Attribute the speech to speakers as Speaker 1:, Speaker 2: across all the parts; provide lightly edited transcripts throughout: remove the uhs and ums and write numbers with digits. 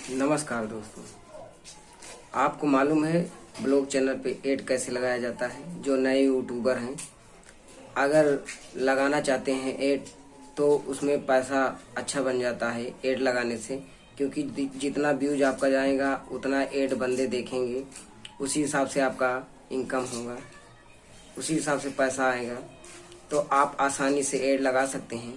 Speaker 1: नमस्कार दोस्तों, आपको मालूम है ब्लॉग चैनल पे ऐड कैसे लगाया जाता है। जो नए यूट्यूबर हैं अगर लगाना चाहते हैं ऐड तो उसमें पैसा अच्छा बन जाता है ऐड लगाने से, क्योंकि जितना व्यूज आपका जाएगा उतना ऐड बंदे देखेंगे, उसी हिसाब से आपका इनकम होगा, उसी हिसाब से पैसा आएगा। तो आप आसानी से ऐड लगा सकते हैं।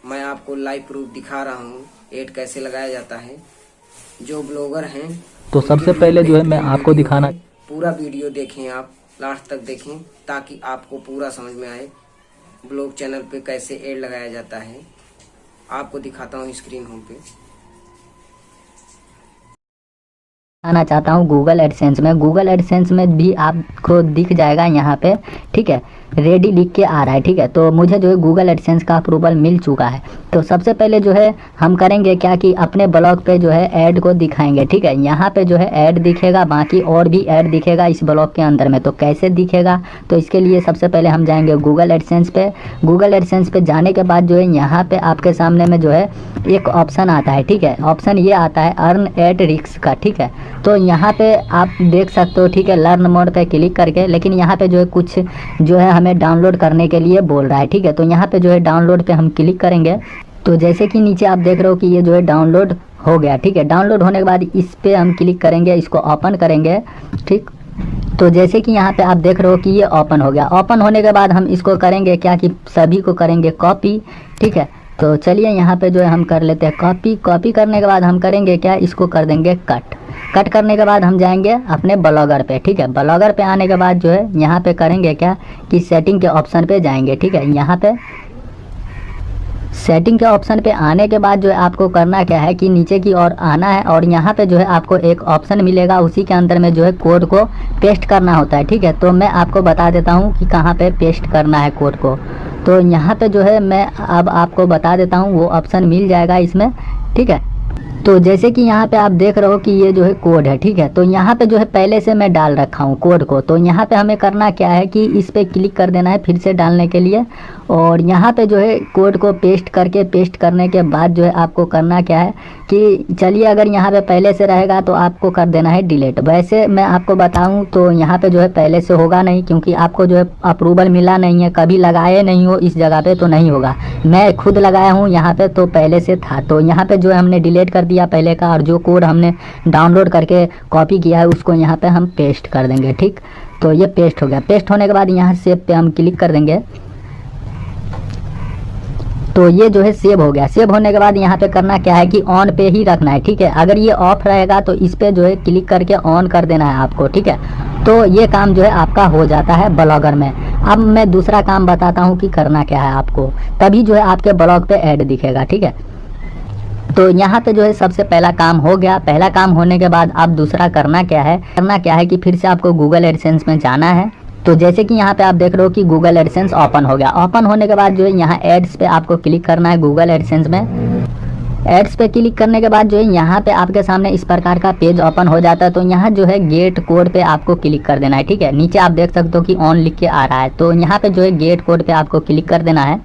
Speaker 1: मैं आपको लाइव प्रूफ दिखा रहा हूँ ऐड कैसे लगाया जाता है। जो ब्लॉगर हैं
Speaker 2: तो सबसे पहले जो है मैं आपको दिखाना,
Speaker 1: पूरा वीडियो देखें, आप लास्ट तक देखें ताकि आपको पूरा समझ में आए ब्लॉग चैनल पे कैसे ऐड लगाया जाता है। आपको दिखाता हूँ स्क्रीन होम पे।
Speaker 3: आना चाहता हूँ गूगल एडसेंस में। गूगल एडसेंस में भी आपको दिख जाएगा यहाँ पे, ठीक है, रेडी लिख के आ रहा है, ठीक है। तो मुझे जो है गूगल एडसेंस का अप्रूवल मिल चुका है। तो सबसे पहले जो है हम करेंगे क्या कि अपने ब्लॉग पे जो है ऐड को दिखाएंगे, ठीक है। यहाँ पे जो है ऐड दिखेगा, बाकी और भी ऐड दिखेगा इस ब्लॉग के अंदर में। तो कैसे दिखेगा, तो इसके लिए सबसे पहले हम जाएंगे गूगल एडसेंस पे। गूगल एडसेंस पे जाने के बाद जो है यहाँ पे आपके सामने में जो है एक ऑप्शन आता है, ठीक है। ऑप्शन ये आता है अर्न एट रिस्क का, ठीक है। तो यहाँ पे आप देख सकते हो, ठीक है, लर्न मोड पे क्लिक करके। लेकिन यहाँ पे जो है कुछ जो है हमें डाउनलोड करने के लिए बोल रहा है, ठीक है। तो यहाँ पे जो है डाउनलोड पे हम क्लिक करेंगे। तो जैसे कि नीचे आप देख रहे हो कि ये जो है डाउनलोड हो गया, ठीक है। डाउनलोड होने के बाद इस पे हम क्लिक करेंगे, इसको ओपन करेंगे, ठीक। तो जैसे कि यहाँ पे आप देख रहे हो कि ये ओपन हो गया। ओपन होने के बाद हम इसको करेंगे क्या कि सभी को करेंगे कॉपी, ठीक है। तो चलिए यहाँ पे जो है हम कर लेते हैं कॉपी। कॉपी करने के बाद हम करेंगे क्या, इसको कर देंगे कट। कट करने के बाद हम जाएंगे अपने ब्लॉगर पे, ठीक है। ब्लॉगर पे आने के बाद जो है यहाँ पे करेंगे क्या कि सेटिंग के ऑप्शन पे जाएंगे, ठीक है। यहाँ पे सेटिंग के ऑप्शन पे आने के बाद जो है आपको करना क्या है कि नीचे की ओर आना है और यहाँ पे जो है आपको एक ऑप्शन मिलेगा, उसी के अंदर में जो है कोड को पेस्ट करना होता है, ठीक है। तो मैं आपको बता देता हूँ कि कहाँ पे पेस्ट करना है कोड को। तो यहाँ पे जो है मैं अब आपको बता देता हूँ, वो ऑप्शन मिल जाएगा इसमें, ठीक है। तो जैसे कि यहाँ पे आप देख रहे हो कि ये जो है कोड है, ठीक है। तो यहाँ पे जो है पहले से मैं डाल रखा हूँ कोड को। तो यहाँ पे हमें करना क्या है कि इस पे क्लिक कर देना है फिर से डालने के लिए, और यहाँ पे जो है कोड को पेस्ट करने के बाद जो है आपको करना क्या है कि चलिए अगर यहाँ पे पहले से रहेगा तो आपको कर देना है डिलीट। वैसे मैं आपको बताऊँ तो यहाँ पे जो है पहले से होगा नहीं, क्योंकि आपको जो है अप्रूवल मिला नहीं है, कभी लगाए नहीं हो इस जगह पे तो नहीं होगा। मैं खुद लगाया हूँ यहाँ पे, तो पहले से था। तो यहाँ पे जो है हमने डिलीट कर दिया पहले का, और जो कोड हमने डाउनलोड करके कॉपी किया है उसको यहाँ पे हम पेस्ट कर देंगे, ठीक। तो ये पेस्ट हो गया। पेस्ट होने के बाद यहाँ सेव पे हम क्लिक कर देंगे। तो ये जो है सेव हो गया। सेव होने के बाद यहाँ पे करना क्या है कि ऑन पे ही रखना है, ठीक है। अगर ये ऑफ रहेगा तो इस पे जो है क्लिक करके ऑन कर देना है आपको, ठीक है। तो ये काम जो है आपका हो जाता है ब्लॉगर में। अब मैं दूसरा काम बताता हूँ कि करना क्या है आपको, तभी जो है आपके ब्लॉग पे ऐड दिखेगा, ठीक है। तो यहाँ पे जो है सबसे पहला काम हो गया। पहला काम होने के बाद अब दूसरा करना क्या है कि फिर से आपको गूगल एडसेंस में जाना है। तो जैसे कि यहाँ पे आप देख रहे हो कि गूगल एडसेंस ओपन हो गया। ओपन होने के बाद जो है यहाँ एड्स पे आपको क्लिक करना है गूगल एडसेंस में। एड्स पे क्लिक करने के बाद जो है यहाँ पे आपके सामने इस प्रकार का पेज ओपन हो जाता है। तो यहाँ जो है गेट कोड पे आपको क्लिक कर देना है, ठीक है। नीचे आप देख सकते हो कि ऑन लिख के आ रहा है। तो यहाँ पे जो है गेट कोड पे आपको क्लिक कर देना है।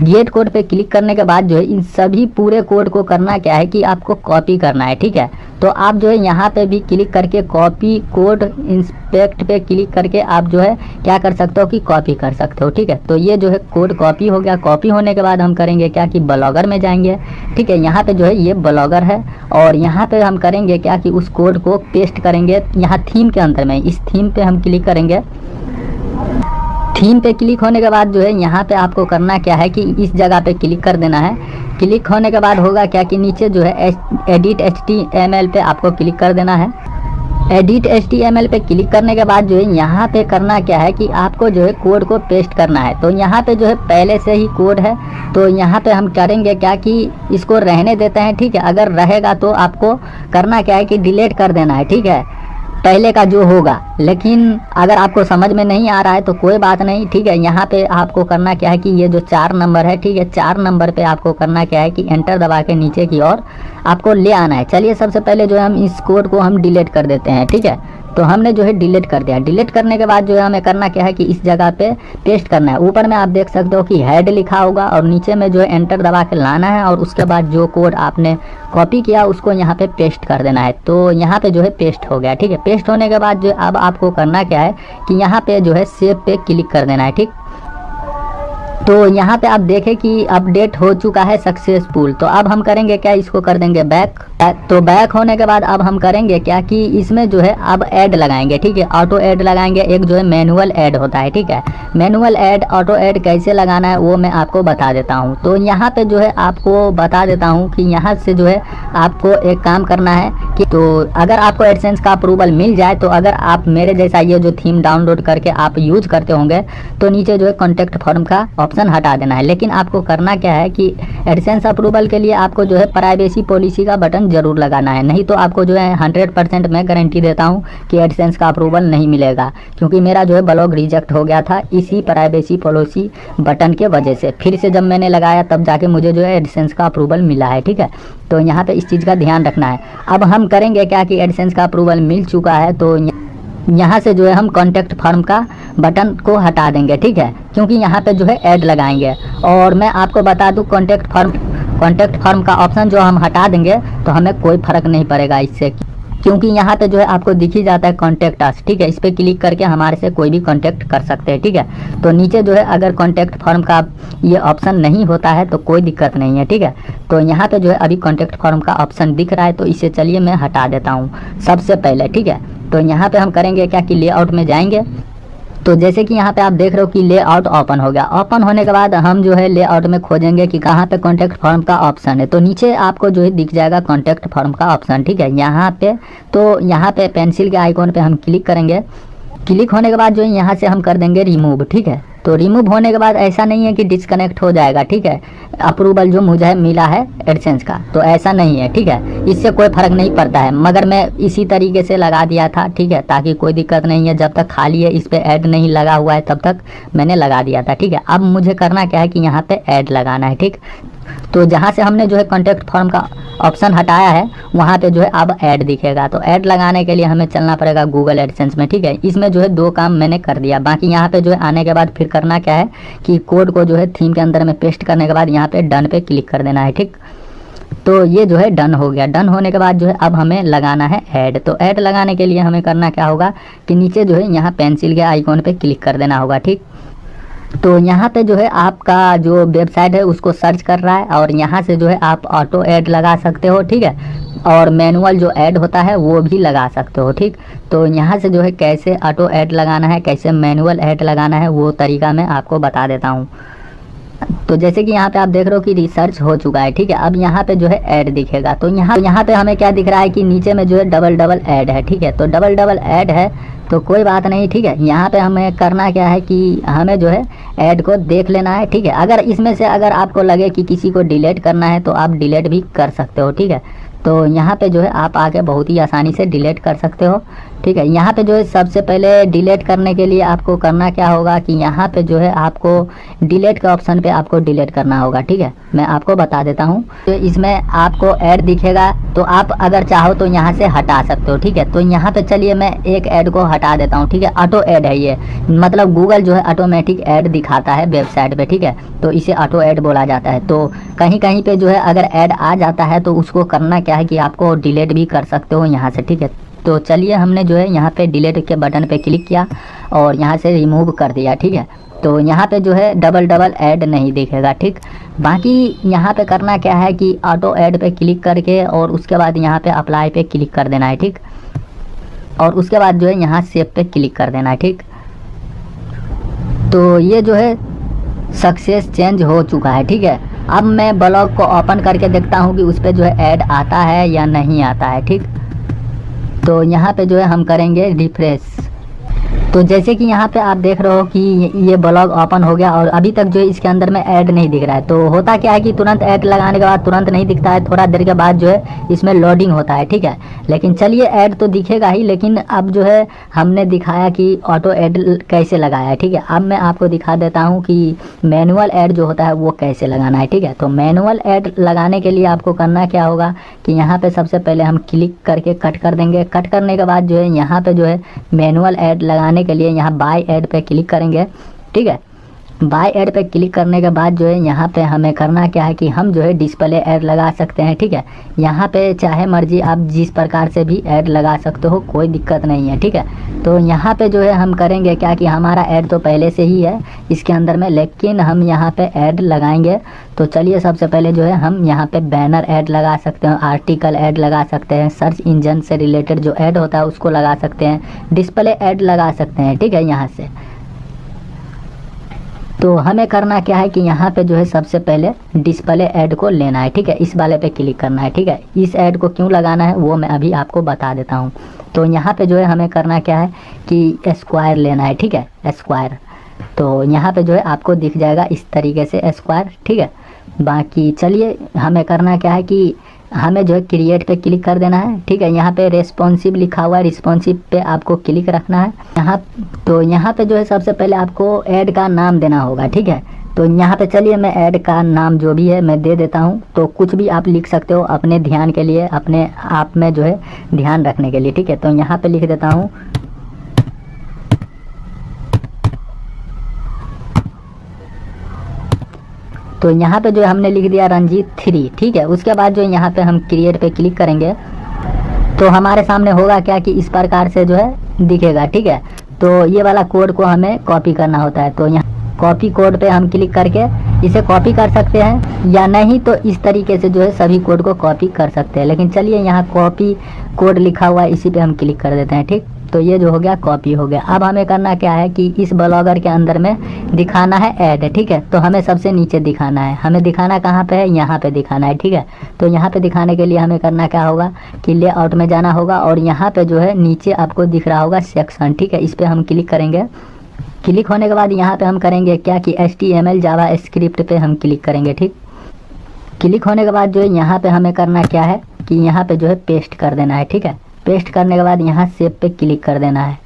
Speaker 3: गेट कोड पे क्लिक करने के बाद जो है इन सभी पूरे कोड को करना क्या है कि आपको कॉपी करना है, ठीक है। तो आप जो है यहाँ पे भी क्लिक करके कॉपी कोड इंस्पेक्ट पे क्लिक करके आप जो है क्या कर सकते हो कि कॉपी कर सकते हो, ठीक है। तो ये जो है कोड कॉपी हो गया। कॉपी होने के बाद हम करेंगे क्या कि ब्लॉगर में जाएंगे, ठीक है। यहाँ पे जो है ये ब्लॉगर है और यहाँ पे हम करेंगे क्या कि उस कोड को पेस्ट करेंगे यहाँ थीम के अंदर में। इस थीम पे हम क्लिक करेंगे। थीम पे क्लिक होने के बाद जो है यहाँ पे आपको करना क्या है कि इस जगह पे क्लिक कर देना है। क्लिक होने के बाद होगा क्या कि नीचे जो है एडिट HTML पे आपको क्लिक कर देना है। एडिट HTML पे क्लिक करने के बाद जो है यहाँ पे करना क्या है कि आपको जो है कोड को पेस्ट करना है। तो यहाँ पे जो है पहले से ही कोड है, तो यहाँ पे हम करेंगे क्या कि इसको रहने देते हैं, ठीक है। अगर रहेगा तो आपको करना क्या है कि डिलीट कर देना है, ठीक है, पहले का जो होगा। लेकिन अगर आपको समझ में नहीं आ रहा है तो कोई बात नहीं, ठीक है। यहाँ पे आपको करना क्या है कि ये जो 4 नंबर है, ठीक है, 4 नंबर पे आपको करना क्या है कि एंटर दबा के नीचे की ओर आपको ले आना है। चलिए सबसे पहले जो है हम इस कोड को हम डिलीट कर देते हैं, ठीक है। तो हमने जो है डिलीट कर दिया। डिलीट करने के बाद जो है हमें करना क्या है कि इस जगह पे पेस्ट करना है। ऊपर में आप देख सकते हो कि हेड लिखा होगा और नीचे में जो है एंटर दबा के लाना है और उसके बाद जो कोड आपने कॉपी किया उसको यहाँ पे पेस्ट कर देना है। तो यहाँ पे जो है पेस्ट हो गया, ठीक है। पेस्ट होने के बाद जो अब आपको करना क्या है कि यहाँ पे जो है सेव पे क्लिक कर देना है, ठीक। तो यहाँ पे आप देखें कि अपडेट हो चुका है सक्सेसफुल। तो अब हम करेंगे क्या, इसको कर देंगे बैक। तो बैक होने के बाद अब हम करेंगे क्या कि इसमें जो है अब ऐड लगाएंगे, ठीक है। ऑटो ऐड लगाएंगे, एक जो है मैनुअल ऐड होता है, ठीक है। मैनुअल ऐड, ऑटो ऐड कैसे लगाना है वो मैं आपको बता देता हूँ। तो यहाँ पे जो है आपको बता देता हूँ कि यहाँ से जो है आपको एक काम करना है कि तो अगर आपको एडसेंस का अप्रूवल मिल जाए तो अगर आप मेरे जैसा ये जो थीम डाउनलोड करके आप यूज करते होंगे तो नीचे जो है कॉन्टैक्ट फॉर्म का ऑप्शन हटा देना है। लेकिन आपको करना क्या है कि एडसेंस अप्रूवल के लिए आपको जो है प्राइवेसी पॉलिसी का बटन जरूर लगाना है, नहीं तो आपको जो है 100% मैं गारंटी देता हूं कि एडसेंस का अप्रूवल नहीं मिलेगा। क्योंकि मेरा जो है ब्लॉग रिजेक्ट हो गया था इसी प्राइवेसी पॉलिसी बटन के वजह से। फिर से जब मैंने लगाया तब जाके मुझे जो है एडसेंस का अप्रूवल मिला है, ठीक है। तो यहाँ पे इस चीज़ का ध्यान रखना है। अब हम करेंगे क्या कि एडसेंस का अप्रूवल मिल चुका है तो यहाँ से जो है हम कॉन्टैक्ट फॉर्म का बटन को हटा देंगे, ठीक है। क्योंकि यहाँ पे जो है ऐड लगाएंगे। और मैं आपको बता दूँ कॉन्टैक्ट फॉर्म का ऑप्शन जो हम हटा देंगे तो हमें कोई फ़र्क नहीं पड़ेगा इससे, क्योंकि यहाँ पे जो है आपको दिख ही जाता है कॉन्टैक्ट अस, ठीक है। इस पर क्लिक करके हमारे से कोई भी कॉन्टैक्ट कर सकते हैं, ठीक है। तो नीचे जो है अगर कॉन्टैक्ट फॉर्म का ये ऑप्शन नहीं होता है तो कोई दिक्कत नहीं है, ठीक है। तो यहाँ पे जो है अभी कॉन्टैक्ट फॉर्म का ऑप्शन दिख रहा है तो इसे चलिए मैं हटा देता हूँ सबसे पहले, ठीक है। तो यहाँ पे हम करेंगे क्या कि लेआउट में जाएंगे। तो जैसे कि यहाँ पे आप देख रहे हो कि लेआउट ओपन हो गया। ओपन होने के बाद हम जो है लेआउट में खोजेंगे कि कहाँ पे कॉन्टैक्ट फॉर्म का ऑप्शन है। तो नीचे आपको जो है दिख जाएगा कॉन्टैक्ट फॉर्म का ऑप्शन, ठीक है। यहाँ पे तो यहाँ पे पेंसिल के आइकॉन पे हम क्लिक करेंगे। क्लिक होने के बाद जो है यहाँ से हम कर देंगे रिमूव, ठीक है। तो रिमूव होने के बाद ऐसा नहीं है कि डिस्कनेक्ट हो जाएगा, ठीक है। अप्रूवल जो मुझे मिला है एडसेंस का तो ऐसा नहीं है, ठीक है। इससे कोई फ़र्क नहीं पड़ता है, मगर मैं इसी तरीके से लगा दिया था, ठीक है, ताकि कोई दिक्कत नहीं है। जब तक खाली है इस पर ऐड नहीं लगा हुआ है तब तक मैंने लगा दिया था, ठीक है। अब मुझे करना क्या है कि यहाँ पे ऐड लगाना है, ठीक। तो जहाँ से हमने जो है कॉन्टैक्ट फॉर्म का ऑप्शन हटाया है वहाँ पे जो है अब ऐड दिखेगा। तो ऐड लगाने के लिए हमें चलना पड़ेगा गूगल एडसेंस में, ठीक है। इसमें जो है 2 काम मैंने कर दिया। बाकी यहाँ पे जो है आने के बाद फिर करना क्या है कि कोड को जो है थीम के अंदर में पेस्ट करने के बाद यहाँ पे डन पे क्लिक कर देना है, ठीक। तो ये जो है डन हो गया। डन होने के बाद जो है अब हमें लगाना है ऐड। तो ऐड लगाने के लिए हमें करना क्या होगा कि नीचे जो है यहाँ पेंसिल के आइकॉन पे क्लिक कर देना होगा, ठीक। तो यहाँ पे जो है आपका जो वेबसाइट है उसको सर्च कर रहा है और यहाँ से जो है आप ऑटो ऐड लगा सकते हो, ठीक है। और मैनुअल जो ऐड होता है वो भी लगा सकते हो, ठीक। तो यहाँ से जो है कैसे ऑटो ऐड लगाना है, कैसे मैनुअल ऐड लगाना है वो तरीका मैं आपको बता देता हूँ। तो जैसे कि यहाँ पे आप देख रहे हो कि रिसर्च हो चुका है, ठीक है। अब यहाँ पे जो है ऐड दिखेगा। तो यहाँ पे हमें क्या दिख रहा है कि नीचे में जो है डबल ऐड है, ठीक है। तो डबल ऐड है तो कोई बात नहीं, ठीक है। यहाँ पे हमें करना क्या है कि हमें जो है ऐड को देख लेना है, ठीक है। अगर इसमें से अगर आपको लगे कि किसी को डिलीट करना है तो आप डिलीट भी कर सकते हो, ठीक है। तो यहाँ पे जो है आप आके बहुत ही आसानी से डिलीट कर सकते हो, ठीक है। यहाँ पे जो है सबसे पहले डिलीट करने के लिए आपको करना क्या होगा कि यहाँ पे जो है आपको डिलीट के ऑप्शन पे आपको डिलीट करना होगा, ठीक है। मैं आपको बता देता हूँ। तो इसमें आपको ऐड दिखेगा तो आप अगर चाहो तो यहाँ से हटा सकते हो, ठीक है। तो यहाँ पे चलिए मैं एक ऐड को हटा देता हूँ, ठीक है। ऑटो ऐड है ये, मतलब गूगल जो है ऑटोमेटिक ऐड दिखाता है वेबसाइट पे, ठीक है। तो इसे ऑटो ऐड बोला जाता है। तो कहीं कहीं पे जो है अगर ऐड आ जाता है तो उसको करना क्या है कि आपको डिलीट भी कर सकते हो यहाँ से, ठीक है। तो चलिए हमने जो है यहाँ पे डिलीट के बटन पे क्लिक किया और यहाँ से रिमूव कर दिया, ठीक है। तो यहाँ पे जो है डबल ऐड नहीं दिखेगा, ठीक। बाकी यहाँ पे करना क्या है कि ऑटो ऐड पे क्लिक करके और उसके बाद यहाँ पे अप्लाई पे क्लिक कर देना है, ठीक। और उसके बाद जो है यहाँ सेव पे क्लिक कर देना है, ठीक। तो ये जो है सक्सेस चेंज हो चुका है, ठीक है। अब मैं ब्लॉग को ओपन करके देखता हूँ कि उस पर जो है ऐड आता है या नहीं आता है, ठीक। तो यहाँ पे जो है हम करेंगे रिफ्रेश। तो जैसे कि यहाँ पे आप देख रहे हो कि ये ब्लॉग ओपन हो गया और अभी तक जो है इसके अंदर में ऐड नहीं दिख रहा है। तो होता क्या है कि तुरंत ऐड लगाने के बाद तुरंत नहीं दिखता है, थोड़ा देर के बाद जो है इसमें लोडिंग होता है, ठीक है। लेकिन चलिए ऐड तो दिखेगा ही, लेकिन अब जो है हमने दिखाया कि ऑटो ऐड कैसे लगाया है, ठीक है। अब मैं आपको दिखा देता हूँ कि मैनुअल ऐड जो होता है वो कैसे लगाना है, ठीक है। तो मैनुअल ऐड लगाने के लिए आपको करना क्या होगा कि यहाँ पे सबसे पहले हम क्लिक करके कट कर देंगे। कट करने के बाद जो है यहाँ पे जो है मैनुअल ऐड लगाने के लिए यहाँ बाय ऐड पे क्लिक करेंगे, ठीक है। बाय ऐड पे क्लिक करने के बाद जो है यहाँ पे हमें करना क्या है कि हम जो है डिस्प्ले ऐड लगा सकते हैं, ठीक है। यहाँ पे चाहे मर्जी आप जिस प्रकार से भी ऐड लगा सकते हो, कोई दिक्कत नहीं है, ठीक है। तो यहाँ पे जो है हम करेंगे क्या कि हमारा ऐड तो पहले से ही है इसके अंदर में, लेकिन हम यहाँ पे ऐड लगाएंगे। तो चलिए सबसे पहले जो है हम यहाँ पे बैनर ऐड लगा सकते हैं, आर्टिकल ऐड लगा सकते हैं, सर्च इंजन से रिलेटेड जो ऐड होता है उसको लगा सकते हैं, डिस्प्ले ऐड लगा सकते हैं, ठीक है। यहाँ से तो हमें करना क्या है कि यहाँ पे जो है सबसे पहले डिस्प्ले ऐड को लेना है, ठीक है। इस वाले पे क्लिक करना है, ठीक है। इस ऐड को क्यों लगाना है वो मैं अभी आपको बता देता हूँ। तो यहाँ पे जो है हमें करना क्या है कि स्क्वायर लेना है, ठीक है, स्क्वायर। तो यहाँ पे जो है आपको दिख जाएगा इस तरीके से स्क्वायर, ठीक है। बाकी चलिए हमें करना क्या है कि हमें जो है क्रिएट पे क्लिक कर देना है, ठीक है। यहाँ पे रेस्पॉन्सिव लिखा हुआ है, रिस्पॉन्सिव पे आपको क्लिक रखना है यहाँ। तो यहाँ पे जो है सबसे पहले आपको ऐड का नाम देना होगा, ठीक है। तो यहाँ पे चलिए मैं ऐड का नाम जो भी है मैं दे देता हूँ। तो कुछ भी आप लिख सकते हो अपने ध्यान के लिए, अपने आप में जो है ध्यान रखने के लिए, ठीक है। तो यहाँ पे लिख देता हूँ तो यहाँ पे जो है हमने लिख दिया रंजीत 3, ठीक है। उसके बाद जो है यहाँ पे हम क्रिएट पे क्लिक करेंगे तो हमारे सामने होगा क्या कि इस प्रकार से जो है दिखेगा, ठीक है। तो ये वाला कोड को हमें कॉपी करना होता है। तो यहाँ कॉपी कोड पे हम क्लिक करके इसे कॉपी कर सकते हैं, या नहीं तो इस तरीके से जो है सभी कोड को कॉपी कर सकते हैं। लेकिन चलिए यहाँ कॉपी कोड लिखा हुआ है इसी पे हम क्लिक कर देते हैं, ठीक। तो ये जो हो गया कॉपी हो गया। अब हमें करना क्या है कि इस ब्लॉगर के अंदर में दिखाना है ऐड, ठीक है। तो हमें सबसे नीचे दिखाना है, हमें दिखाना कहाँ पे है, यहाँ पे दिखाना है, ठीक है। तो यहाँ पे दिखाने के लिए हमें करना क्या होगा कि लेआउट में जाना होगा और यहाँ पे जो है नीचे आपको दिख रहा होगा सेक्शन, ठीक है। इस पर हम क्लिक करेंगे। क्लिक होने के बाद यहाँ पे हम करेंगे क्या कि HTML जावा स्क्रिप्ट पे हम क्लिक करेंगे, ठीक। क्लिक होने के बाद जो है यहाँ पे हमें करना क्या है कि यहाँ पे जो है पेस्ट कर देना है, ठीक है। पेस्ट करने के बाद यहाँ सेव पे क्लिक कर देना है।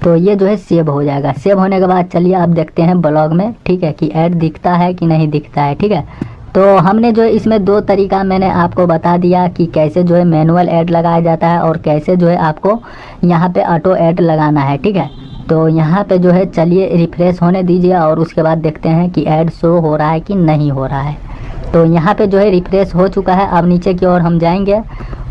Speaker 3: तो ये जो है सेव हो जाएगा। सेव होने के बाद चलिए अब देखते हैं ब्लॉग में, ठीक है, कि ऐड दिखता है कि नहीं दिखता है, ठीक है। तो हमने जो है इसमें दो तरीका मैंने आपको बता दिया कि कैसे जो है मैनुअल ऐड लगाया जाता है और कैसे जो है आपको यहाँ पे ऑटो ऐड लगाना है, ठीक है। तो यहाँ पे जो है चलिए रिफ्रेश होने दीजिए और उसके बाद देखते हैं कि ऐड शो हो रहा है कि नहीं हो रहा है। तो यहाँ पे जो है रिफ्रेश हो चुका है। अब नीचे की ओर हम जाएंगे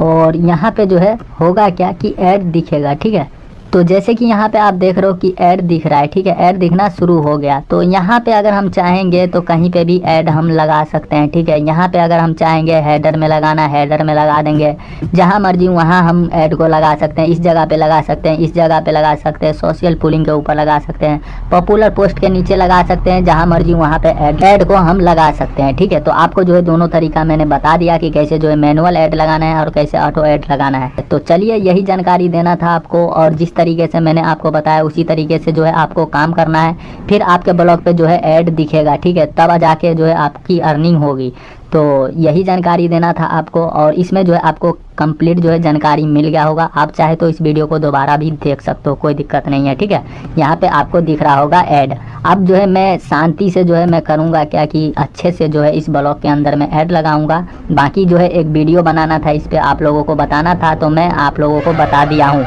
Speaker 3: और यहाँ पे जो है होगा क्या कि ऐड दिखेगा, ठीक है। तो जैसे कि यहाँ पे आप देख रहे हो कि ऐड दिख रहा है, ठीक है, ऐड दिखना शुरू हो गया। तो यहाँ पे अगर हम चाहेंगे तो कहीं पे भी ऐड हम लगा सकते हैं, ठीक है। यहाँ पे अगर हम चाहेंगे हेडर में लगाना, हेडर में लगा देंगे, जहाँ मर्जी वहाँ हम ऐड को लगा सकते हैं। इस जगह पे लगा सकते हैं, इस जगह पे लगा सकते हैं, सोशल पुलिंग के ऊपर लगा सकते हैं, पॉपुलर पोस्ट के नीचे लगा सकते हैं, जहाँ मर्जी वहाँ पे ऐड को हम लगा सकते हैं, ठीक है। तो आपको जो है दोनों तरीका मैंने बता दिया कि कैसे जो है मैनुअल ऐड लगाना है और कैसे ऑटो ऐड लगाना है। तो चलिए यही जानकारी देना था आपको, और जिस तरीके से मैंने आपको बताया उसी तरीके से जो है आपको काम करना है। फिर आपके ब्लॉग पे जो है ऐड दिखेगा, ठीक है, तब जाके जो है आपकी अर्निंग होगी। तो यही जानकारी देना था आपको, और इसमें जो है आपको कंप्लीट जो है जानकारी मिल गया होगा। आप चाहे तो इस वीडियो को दोबारा भी देख सकते हो, कोई दिक्कत नहीं है, ठीक है। यहाँ पे आपको दिख रहा होगा ऐड। अब जो है मैं शांति से जो है मैं करूँगा क्या कि अच्छे से जो है इस ब्लॉग के अंदर में ऐड लगाऊंगा। बाकी जो है एक वीडियो बनाना था, इस पर आप लोगों को बताना था, तो मैं आप लोगों को बता दिया हूँ।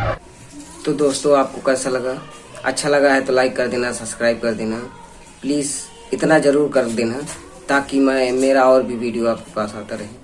Speaker 1: तो दोस्तों आपको कैसा लगा? अच्छा लगा है तो लाइक कर देना, सब्सक्राइब कर देना, प्लीज़ इतना ज़रूर कर देना ताकि मेरा और भी वीडियो आपके पास आता रहे।